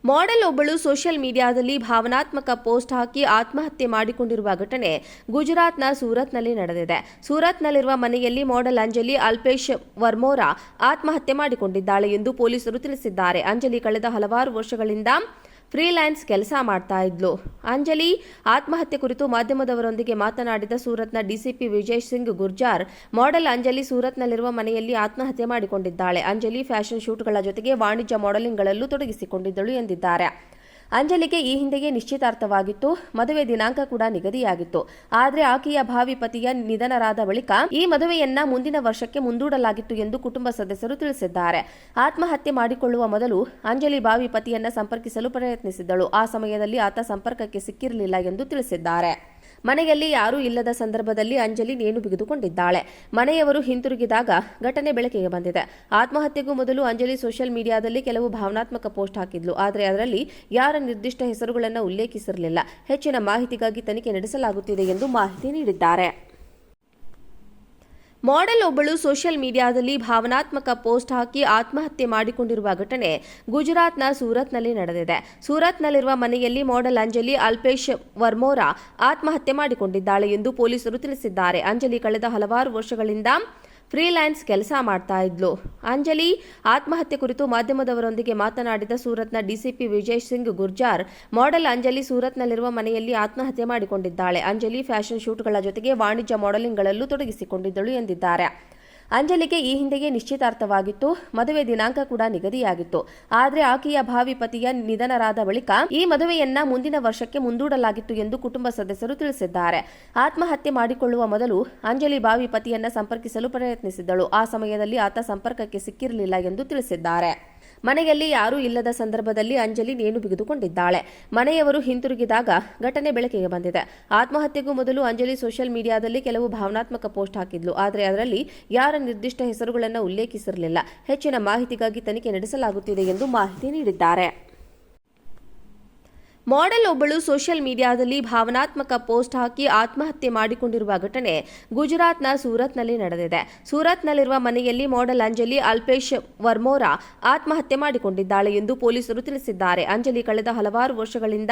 Model ಒಬ್ಬಳು social ಮೀಡಿಯಾದಲ್ಲಿ ಭಾವನಾತ್ಮಕ ಪೋಸ್ಟ್ ಹಾಕಿ ಆತ್ಮಹತ್ಯೆ ಮಾಡಿಕೊಂಡಿರುವ ಘಟನೆ ಗುಜರಾತ್ನ ಸೂರತ್ನಲ್ಲಿ ನಡೆದಿದೆ. ಸೂರತ್ನಲ್ಲಿರುವ ಮನೆಯಲ್ಲಿ ಮಾಡೆಲ್ ಅಂಜಲಿ ಅಲ್ಪೇಶ್ ವರ್ಮೋರಾ ಆತ್ಮಹತ್ಯೆ ಮಾಡಿಕೊಂಡಿದ್ದಾಳೆ ಎಂದು ಪೊಲೀಸರು ತಿಳಿಸಿದ್ದಾರೆ. ಅಂಜಲಿ ಕಳೆದ ಹಲವಾರು ವರ್ಷಗಳಿಂದ ಫ್ರೀಲ್ಯಾನ್ಸ್ ಕೆಲಸ ಮಾಡ್ತಾ ಇದ್ಲು. ಅಂಜಲಿ ಆತ್ಮಹತ್ಯೆ ಕುರಿತು ಮಾಧ್ಯಮದವರೊಂದಿಗೆ ಮಾತನಾಡಿದ ಸೂರತ್ನ ಡಿಸಿಪಿ ವಿಜಯ್ ಸಿಂಗ್ ಗುರ್ಜಾರ್, ಮಾಡೆಲ್ ಅಂಜಲಿ ಸೂರತ್ನಲ್ಲಿರುವ ಮನೆಯಲ್ಲಿ ಆತ್ಮಹತ್ಯೆ ಮಾಡಿಕೊಂಡಿದ್ದಾಳೆ. ಅಂಜಲಿ ಫ್ಯಾಷನ್ ಶೂಟ್ಗಳ ಜೊತೆಗೆ ವಾಣಿಜ್ಯ ಮಾಡೆಲಿಂಗ್ಗಳಲ್ಲೂ ತೊಡಗಿಸಿಕೊಂಡಿದ್ದಳು ಎಂದಿದ್ದಾರೆ. ಅಂಜಲಿಗೆ ಈ ಹಿಂದೆಯೇ ನಿಶ್ಚಿತಾರ್ಥವಾಗಿತ್ತು, ಮದುವೆ ದಿನಾಂಕ ಕೂಡ ನಿಗದಿಯಾಗಿತ್ತು. ಆದರೆ ಆಕೆಯ ಭಾವಿ ಪತಿಯ ನಿಧನರಾದ ಬಳಿಕ ಈ ಮದುವೆಯನ್ನ ಮುಂದಿನ ವರ್ಷಕ್ಕೆ ಮುಂದೂಡಲಾಗಿತ್ತು ಎಂದು ಕುಟುಂಬ ಸದಸ್ಯರು ತಿಳಿಸಿದ್ದಾರೆ. ಆತ್ಮಹತ್ಯೆ ಮಾಡಿಕೊಳ್ಳುವ ಮೊದಲು ಅಂಜಲಿ ಭಾವಿ ಪತಿಯನ್ನ ಸಂಪರ್ಕಿಸಲು ಪ್ರಯತ್ನಿಸಿದ್ದಳು. ಆ ಸಮಯದಲ್ಲಿ ಆತ ಸಂಪರ್ಕಕ್ಕೆ ಸಿಕ್ಕಿರಲಿಲ್ಲ ಎಂದು ತಿಳಿಸಿದ್ದಾರೆ. ಮನೆಯಲ್ಲಿ ಯಾರೂ ಇಲ್ಲದ ಸಂದರ್ಭದಲ್ಲಿ ಅಂಜಲಿ ನೇಣು ಬಿಗಿದುಕೊಂಡಿದ್ದಾಳೆ. ಮನೆಯವರು ಹಿಂತಿರುಗಿದಾಗ ಘಟನೆ ಬೆಳಕಿಗೆ ಬಂದಿದೆ. ಆತ್ಮಹತ್ಯೆಗೂ ಮೊದಲು ಅಂಜಲಿ ಸೋಷಿಯಲ್ ಮೀಡಿಯಾದಲ್ಲಿ ಕೆಲವು ಭಾವನಾತ್ಮಕ ಪೋಸ್ಟ್ ಹಾಕಿದ್ಲು. ಆದರೆ ಅದರಲ್ಲಿ ಯಾರ ನಿರ್ದಿಷ್ಟ ಹೆಸರುಗಳನ್ನು ಉಲ್ಲೇಖಿಸಿರಲಿಲ್ಲ. ಹೆಚ್ಚಿನ ಮಾಹಿತಿಗಾಗಿ ತನಿಖೆ ನಡೆಸಲಾಗುತ್ತಿದೆ ಎಂದು ಮಾಹಿತಿ ನೀಡಿದ್ದಾರೆ. ಮಾಡೆಲ್ ಒಬ್ಬಳು ಸೋಷಿಯಲ್ ಮೀಡಿಯಾದಲ್ಲಿ ಭಾವನಾತ್ಮಕ ಪೋಸ್ಟ್ ಹಾಕಿ ಆತ್ಮಹತ್ಯೆ ಮಾಡಿಕೊಂಡಿರುವ ಘಟನೆ ಗುಜರಾತ್ನ ಸೂರತ್ನಲ್ಲಿ ನಡೆದಿದೆ. ಸೂರತ್ನಲ್ಲಿರುವ ಮನೆಯಲ್ಲಿ ಮಾಡೆಲ್ ಅಂಜಲಿ ಅಲ್ಪೇಶ್ ವರ್ಮೋರಾ ಆತ್ಮಹತ್ಯೆ ಮಾಡಿಕೊಂಡಿದ್ದಾಳೆ ಎಂದು ಪೊಲೀಸರು ತಿಳಿಸಿದ್ದಾರೆ. ಅಂಜಲಿ ಕಳೆದ ಹಲವಾರು ವರ್ಷಗಳಿಂದ ಫ್ರೀಲ್ಯಾನ್ಸ್ ಕೆಲಸ ಮಾಡ್ತಾ ಇದ್ಲು. ಅಂಜಲಿ ಆತ್ಮಹತ್ಯೆ ಕುರಿತು ಮಾಧ್ಯಮದವರೊಂದಿಗೆ ಮಾತನಾಡಿದ ಸೂರತ್ನ ಡಿಸಿಪಿ ವಿಜಯ್ ಸಿಂಗ್ ಗುರ್ಜಾರ್, ಮಾಡೆಲ್ ಅಂಜಲಿ ಸೂರತ್ನಲ್ಲಿರುವ ಮನೆಯಲ್ಲಿ ಆತ್ಮಹತ್ಯೆ ಮಾಡಿಕೊಂಡಿದ್ದಾಳೆ. ಅಂಜಲಿ ಫ್ಯಾಷನ್ ಶೂಟ್ಗಳ ಜೊತೆಗೆ ವಾಣಿಜ್ಯ ಮಾಡೆಲಿಂಗ್ಗಳಲ್ಲೂ ತೊಡಗಿಸಿಕೊಂಡಿದ್ದಳು ಎಂದಿದ್ದಾರೆ. ಅಂಜಲಿಗೆ ಈ ಹಿಂದೆಯೇ ನಿಶ್ಚಿತಾರ್ಥವಾಗಿತ್ತು, ಮದುವೆ ದಿನಾಂಕ ಕೂಡ ನಿಗದಿಯಾಗಿತ್ತು. ಆದರೆ ಆಕೆಯ ಭಾವಿ ಪತಿಯ ನಿಧನರಾದ ಬಳಿಕ ಈ ಮದುವೆಯನ್ನ ಮುಂದಿನ ವರ್ಷಕ್ಕೆ ಮುಂದೂಡಲಾಗಿತ್ತು ಎಂದು ಕುಟುಂಬ ಸದಸ್ಯರು ತಿಳಿಸಿದ್ದಾರೆ. ಆತ್ಮಹತ್ಯೆ ಮಾಡಿಕೊಳ್ಳುವ ಮೊದಲು ಅಂಜಲಿ ಭಾವಿ ಪತಿಯನ್ನ ಸಂಪರ್ಕಿಸಲು ಪ್ರಯತ್ನಿಸಿದ್ದಳು. ಆ ಸಮಯದಲ್ಲಿ ಆತ ಸಂಪರ್ಕಕ್ಕೆ ಸಿಕ್ಕಿರಲಿಲ್ಲ ಎಂದು ತಿಳಿಸಿದ್ದಾರೆ. ಮನೆಯಲ್ಲಿ ಯಾರೂ ಇಲ್ಲದ ಸಂದರ್ಭದಲ್ಲಿ ಅಂಜಲಿ ನೇಣು ಬಿಗಿದುಕೊಂಡಿದ್ದಾಳೆ. ಮನೆಯವರು ಹಿಂತಿರುಗಿದಾಗ ಘಟನೆ ಬೆಳಕಿಗೆ ಬಂದಿದೆ. ಆತ್ಮಹತ್ಯೆಗೂ ಮೊದಲು ಅಂಜಲಿ ಸೋಷಿಯಲ್ ಮೀಡಿಯಾದಲ್ಲಿ ಕೆಲವು ಭಾವನಾತ್ಮಕ ಪೋಸ್ಟ್ ಹಾಕಿದ್ಲು. ಆದರೆ ಅದರಲ್ಲಿ ಯಾರ ನಿರ್ದಿಷ್ಟ ಹೆಸರುಗಳನ್ನು ಉಲ್ಲೇಖಿಸಿರಲಿಲ್ಲ. ಹೆಚ್ಚಿನ ಮಾಹಿತಿಗಾಗಿ ತನಿಖೆ ನಡೆಸಲಾಗುತ್ತಿದೆ ಎಂದು ಮಾಹಿತಿ ನೀಡಿದ್ದಾರೆ. ಮಾಡೆಲ್ ಒಬ್ಬಳು ಸೋಷಿಯಲ್ ಮೀಡಿಯಾದಲ್ಲಿ ಭಾವನಾತ್ಮಕ ಪೋಸ್ಟ್ ಹಾಕಿ ಆತ್ಮಹತ್ಯೆ ಮಾಡಿಕೊಂಡಿರುವ ಘಟನೆ ಗುಜರಾತ್ನ ಸೂರತ್ನಲ್ಲಿ ನಡೆದಿದೆ. ಸೂರತ್ನಲ್ಲಿರುವ ಮನೆಯಲ್ಲಿ ಮಾಡೆಲ್ ಅಂಜಲಿ ಅಲ್ಪೇಶ್ ವರ್ಮೋರಾ ಆತ್ಮಹತ್ಯೆ ಮಾಡಿಕೊಂಡಿದ್ದಾಳೆ ಎಂದು ಪೊಲೀಸರು ತಿಳಿಸಿದ್ದಾರೆ. ಅಂಜಲಿ ಕಳೆದ ಹಲವಾರು ವರ್ಷಗಳಿಂದ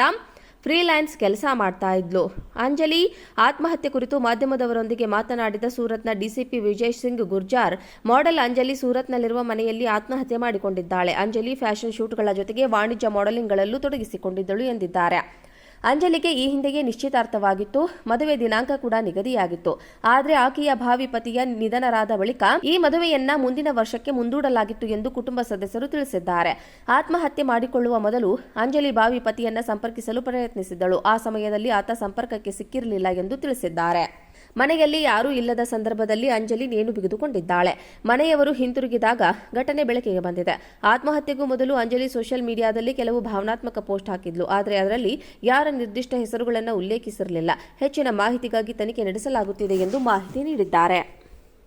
ಫ್ರೀಲ್ಯಾನ್ಸ್ ಕೆಲಸ ಮಾಡ್ತಾ ಇದ್ಲು. ಅಂಜಲಿ ಆತ್ಮಹತ್ಯೆ ಕುರಿತು ಮಾಧ್ಯಮದವರೊಂದಿಗೆ ಮಾತನಾಡಿದ ಸೂರತ್ನ ಡಿಸಿಪಿ ವಿಜಯ್ ಸಿಂಗ್ ಗುರ್ಜಾರ್, ಮಾಡೆಲ್ ಅಂಜಲಿ ಸೂರತ್ನಲ್ಲಿರುವ ಮನೆಯಲ್ಲಿ ಆತ್ಮಹತ್ಯೆ ಮಾಡಿಕೊಂಡಿದ್ದಾಳೆ. ಅಂಜಲಿ ಫ್ಯಾಷನ್ ಶೂಟ್ಗಳ ಜೊತೆಗೆ ವಾಣಿಜ್ಯ ಮಾಡೆಲಿಂಗ್ಗಳಲ್ಲೂ ತೊಡಗಿಸಿಕೊಂಡಿದ್ದಳು ಎಂದಿದ್ದಾರೆ. ಅಂಜಲಿಗೆ ಈ ಹಿಂದೆಯೇ ನಿಶ್ಚಿತಾರ್ಥವಾಗಿತ್ತು, ಮದುವೆ ದಿನಾಂಕ ಕೂಡ ನಿಗದಿಯಾಗಿತ್ತು. ಆದರೆ ಆಕೆಯ ಭಾವಿ ಪತಿಯ ನಿಧನರಾದ ಬಳಿಕ ಈ ಮದುವೆಯನ್ನ ಮುಂದಿನ ವರ್ಷಕ್ಕೆ ಮುಂದೂಡಲಾಗಿತ್ತು ಎಂದು ಕುಟುಂಬ ಸದಸ್ಯರು ತಿಳಿಸಿದ್ದಾರೆ. ಆತ್ಮಹತ್ಯೆ ಮಾಡಿಕೊಳ್ಳುವ ಮೊದಲು ಅಂಜಲಿ ಭಾವಿ ಪತಿಯನ್ನ ಸಂಪರ್ಕಿಸಲು ಪ್ರಯತ್ನಿಸಿದ್ದಳು. ಆ ಸಮಯದಲ್ಲಿ ಆತ ಸಂಪರ್ಕಕ್ಕೆ ಸಿಕ್ಕಿರಲಿಲ್ಲ ಎಂದು ತಿಳಿಸಿದ್ದಾರೆ. ಮನೆಯಲ್ಲಿ ಯಾರೂ ಇಲ್ಲದ ಸಂದರ್ಭದಲ್ಲಿ ಅಂಜಲಿ ನೇಣು ಬಿಗಿದುಕೊಂಡಿದ್ದಾಳೆ. ಮನೆಯವರು ಹಿಂತಿರುಗಿದಾಗ ಘಟನೆ ಬೆಳಕಿಗೆ ಬಂದಿದೆ. ಆತ್ಮಹತ್ಯೆಗೂ ಮೊದಲು ಅಂಜಲಿ ಸೋಷಿಯಲ್ ಮೀಡಿಯಾದಲ್ಲಿ ಕೆಲವು ಭಾವನಾತ್ಮಕ ಪೋಸ್ಟ್ ಹಾಕಿದ್ಲು. ಆದರೆ ಅದರಲ್ಲಿ ಯಾರ ನಿರ್ದಿಷ್ಟ ಹೆಸರುಗಳನ್ನು ಉಲ್ಲೇಖಿಸಿರಲಿಲ್ಲ. ಹೆಚ್ಚಿನ ಮಾಹಿತಿಗಾಗಿ ತನಿಖೆ ನಡೆಸಲಾಗುತ್ತಿದೆ ಎಂದು ಮಾಹಿತಿ ನೀಡಿದ್ದಾರೆ.